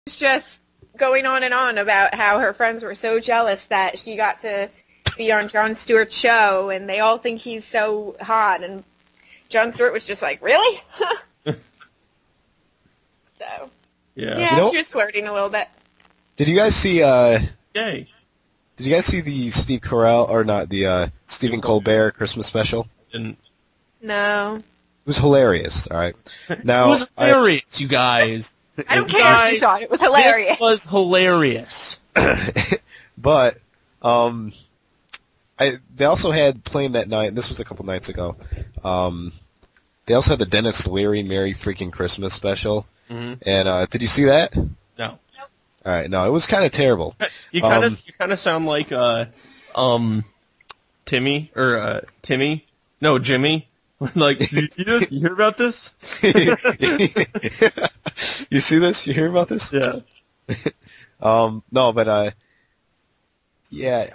was just going on and on about how her friends were so jealous that she got to be on Jon Stewart's show, and they all think he's so hot, and Jon Stewart was just like, really? So, yeah, she was flirting a little bit. Did you guys see, Yay. Did you guys see the Steve Carell, or not, the Stephen Colbert Christmas special? Didn't. No. It was hilarious, alright? Now, It was hilarious, you guys. I don't care if you thought it was hilarious. This was hilarious. But, they also had playing that night, and this was a couple nights ago, they also had the Dennis Leary Merry Freaking Christmas special. Mm-hmm. And, did you see that? No. Alright, no, it was kind of terrible. You kind of sound like, Timmy, or, Timmy? No, Jimmy. Like, did you see this? You hear about this? You see this? You hear about this? Yeah. No, but, yeah,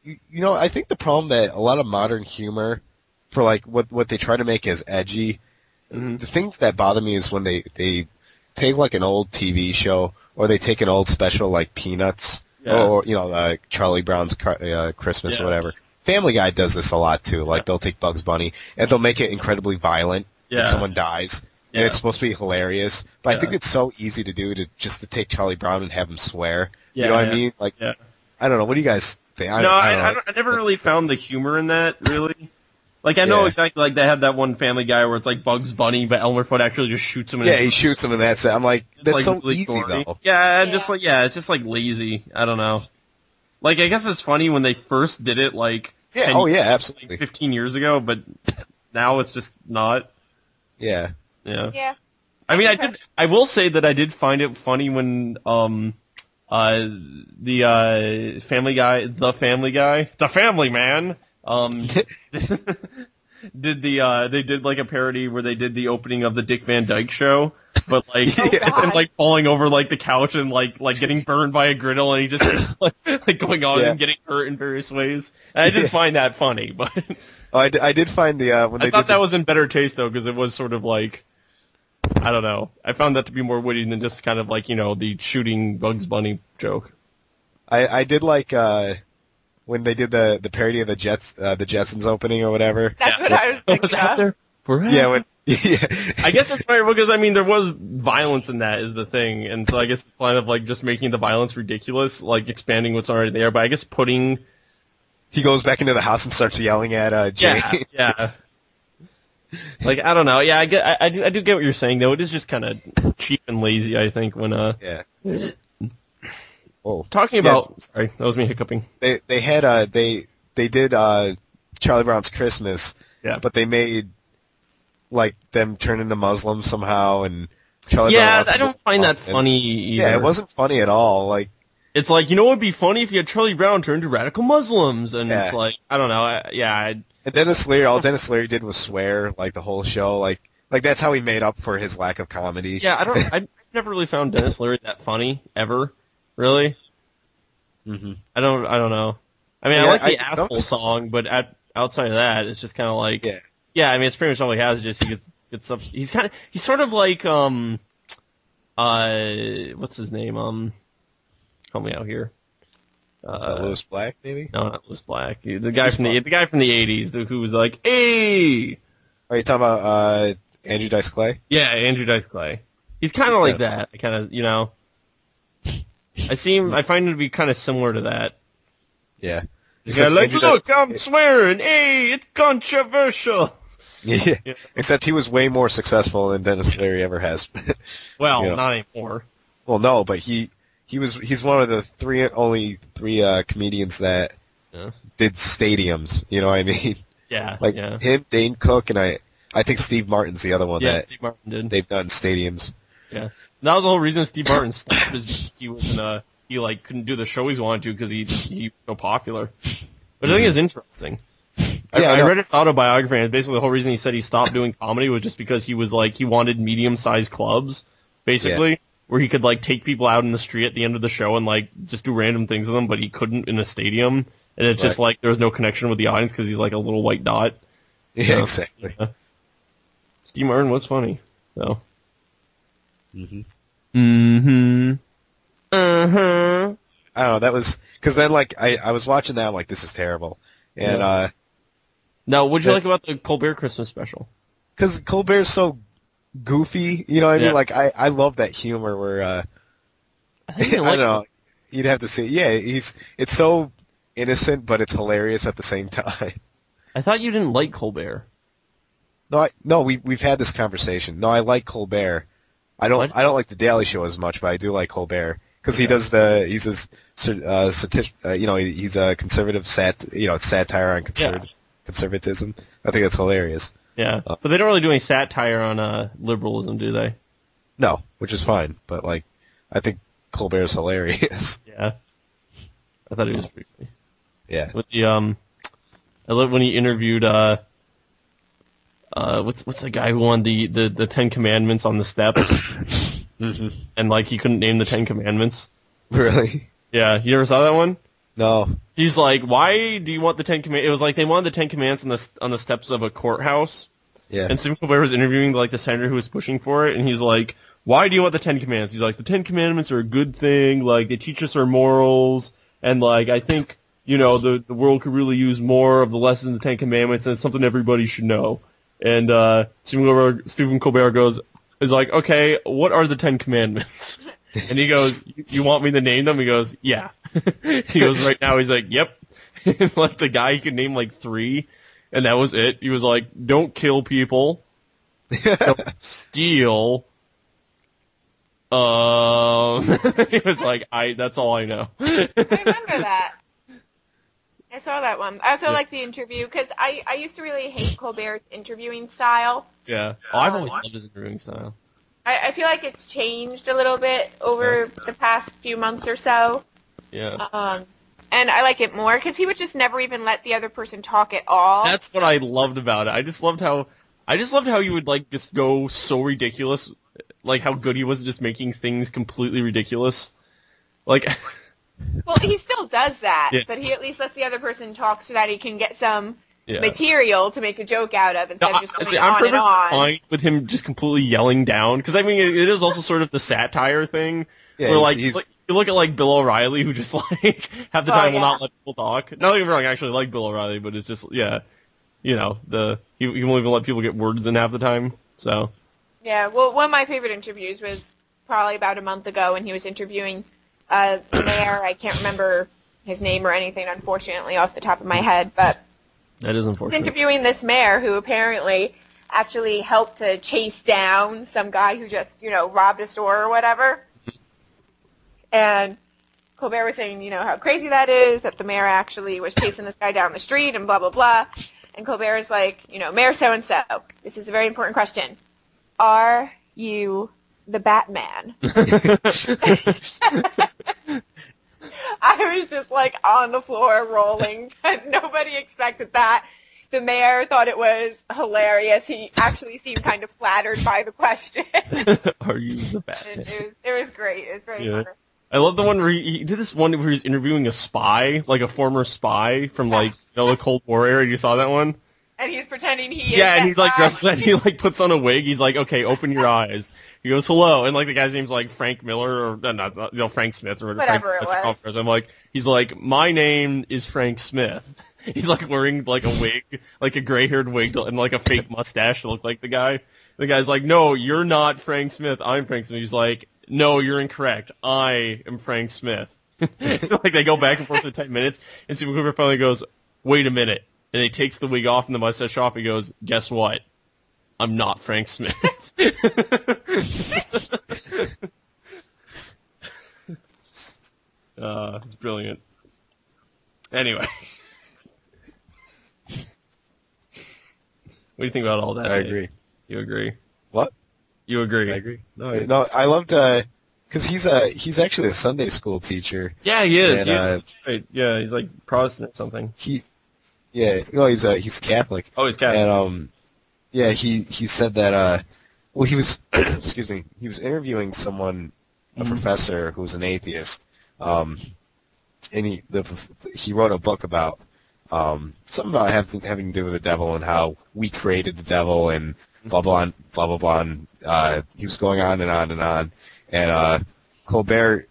I think the problem that a lot of modern humor, for, like, what they try to make as edgy, the things that bother me is when they take, like, an old TV show, or they take an old special like Peanuts, or like Charlie Brown's Christmas or whatever. Family Guy does this a lot too. Like they'll take Bugs Bunny and they'll make it incredibly violent, and someone dies, and it's supposed to be hilarious. But I think it's so easy to do to take Charlie Brown and have him swear. You know what I mean? Like, I don't know. What do you guys think? I never really found the humor in that really. Like, I know exactly, like, they had that one Family Guy where it's, like, Bugs Bunny, but Elmer Fudd actually just shoots him in he shoots him and that's it. I'm like, that's like, so really easy, though. Yeah, it's just, like, lazy. I don't know. Like, I guess it's funny when they first did it, like, absolutely. Like 15 years ago, but now it's just not. Yeah. Yeah. I mean, I will say that I did find it funny when, the Family Man, they did like a parody where they did the opening of the Dick Van Dyke Show, but like him like falling over like the couch and like getting burned by a griddle, and he just like going on and getting hurt in various ways. And I did find that funny, but I did find the when I thought that was in better taste though, because it was sort of like, I don't know, I found that to be more witty than just kind of like, the shooting Bugs Bunny joke. I did like when they did the parody of the Jetsons opening or whatever. That's what I was thinking out there forever. Yeah, I guess it's funny because, I mean, there was violence in that is the thing, and so I guess it's kind of like just making the violence ridiculous, like expanding what's already there, but I guess putting... He goes back into the house and starts yelling at Jane. Yeah. Like, I don't know. Yeah, I do get what you're saying, though. It is just kind of cheap and lazy, I think, when... Yeah. Whoa. Talking about... Sorry, that was me hiccuping. They had they did Charlie Brown's Christmas, but they made like them turn into Muslims somehow, and Charlie Brown. I don't find that funny either. Yeah, it wasn't funny at all. Like, it's like, what would be funny if you had Charlie Brown turn to radical Muslims, and it's like, I don't know, and Dennis Leary, all Dennis Leary did was swear like the whole show, like that's how he made up for his lack of comedy. Yeah, I've never really found Dennis Leary that funny ever. Really? Mm-hmm. I don't know. I mean, I like the asshole song, but outside of that, it's just kind of like, I mean, it's pretty much all he has. Just he gets stuff. He's sort of like what's his name? Help me out here. Lewis Black, maybe? No, not Lewis Black. The guy from the '80s, who was like, "Hey." Are you talking about Andrew Dice Clay? Yeah, Andrew Dice Clay. He's kind of like that. I kind of, I find him to be kind of similar to that. Yeah. Look, I'm swearing. Hey, it's controversial. Yeah. Except he was way more successful than Dennis Leary ever has. Well, not anymore. Well, no, but he's one of the only three comedians that did stadiums. You know what I mean? Yeah. Like him, Dane Cook, and I think Steve Martin's the other one that Steve Martin did. They've done stadiums. Yeah. That was the whole reason Steve Martin stopped, is because he wasn't he like couldn't do the show he wanted to because he was so popular. But I think it's interesting. I read his autobiography, and basically the whole reason he said he stopped doing comedy was just because he was like, he wanted medium-sized clubs, basically, where he could like take people out in the street at the end of the show and like just do random things with them, but he couldn't in a stadium. And it's just like there was no connection with the audience because he's like a little white dot. Yeah, exactly. Steve Martin was funny, so. Mm-hmm. Mm-hmm. Uh-huh. I don't know. That was because then like I was watching that. I'm like, this is terrible. And now, what'd you like about the Colbert Christmas special? because Colbert's so goofy, you know what I mean? Yeah. Like I love that humor where I think I don't know. You'd have to see. Yeah, it's so innocent, but it's hilarious at the same time. I thought you didn't like Colbert. No, we've had this conversation. No, I like Colbert. I don't like the Daily Show as much, but I do like Colbert because he's a conservative satire on conservatism. I think that's hilarious. Yeah, but they don't really do any satire on liberalism, do they? No, which is fine, but like I think Colbert's hilarious. Yeah, I thought he was pretty funny. Yeah. With the I love when he interviewed what's the guy who won the Ten Commandments on the steps, Mm-hmm. and like he couldn't name the Ten Commandments. Really? Yeah, you ever saw that one? No. He's like, why do you want the Ten Commandments? It was like they wanted the Ten Commandments on the steps of a courthouse. Yeah. And Stephen Colbert was interviewing like the senator who was pushing for it, and he's like, why do you want the Ten Commandments? He's like, the Ten Commandments are a good thing. Like they teach us our morals, and like I think the world could really use more of the lessons in the Ten Commandments, and it's something everybody should know. And Stephen Colbert is like, okay, what are the Ten Commandments? And he goes, you want me to name them? He goes, yeah. He goes, right now, he's like, yep. And like the guy, he could name like 3, and that was it. He was like, don't kill people. Don't steal. He was like, that's all I know. I remember that. I saw that one. I also like the interview because I used to really hate Colbert's interviewing style. Yeah. Oh, I've always loved his interviewing style. I feel like it's changed a little bit over the past few months or so. Yeah. And I like it more because he would just never even let the other person talk at all. That's what I loved about it. I just loved how he would like just go so ridiculous, like how good he was at just making things completely ridiculous. Like well, he still does that, but he at least lets the other person talk so that he can get some material to make a joke out of instead of just going on and on. I'm fine with him just completely yelling down, because I mean it is also sort of the satire thing, where like you look at like Bill O'Reilly, who just like half the time will not let people talk. Not get me wrong, I actually like Bill O'Reilly, but it's just he won't even let people get words in half the time. So yeah, well, one of my favorite interviews was probably about a month ago when he was interviewing the mayor. I can't remember his name or anything, unfortunately, off the top of my head, but that is unfortunate. He's interviewing this mayor who apparently actually helped to chase down some guy who just, robbed a store or whatever. And Colbert was saying, how crazy that is, that the mayor actually was chasing this guy down the street and blah, blah, blah. And Colbert is like, Mayor so-and-so, this is a very important question. Are you the Batman? I was just like on the floor rolling. Nobody expected that. The mayor thought it was hilarious. He actually seemed kind of flattered by the question. Are you the Batman? It was great. It was very funny. I love the one where he did this one where he was interviewing a spy, like a former spy from like the Cold War era. You saw that one? And he's pretending he is. Yeah, and he's like dressed and he like puts on a wig. He's like, okay, open your eyes. He goes, hello, and like the guy's name's like Frank Miller or not, Frank Smith or whatever it was. I'm like, he's like, my name is Frank Smith. He's like wearing like a wig, like a gray-haired wig and like a fake mustache to look like the guy. The guy's like, no, you're not Frank Smith. I'm Frank Smith. He's like, no, you're incorrect. I am Frank Smith. Like they go back and forth for 10 minutes, and Stephen Colbert finally goes, wait a minute. And he takes the wig off and the mustache off. He goes, guess what? I'm not Frank Smith. It's brilliant. Anyway. What do you think about all that? I agree. You agree? What? You agree? I agree. No, I loved because he's actually a Sunday school teacher. Yeah, he is. And, right. Yeah, he's like Protestant or something. He's Catholic. Oh, he's Catholic. And he said that he was excuse me, he was interviewing someone, a professor who was an atheist, and he wrote a book about something about having to do with the devil and how we created the devil and blah blah blah blah blah. And he was going on and on and on, and Colbert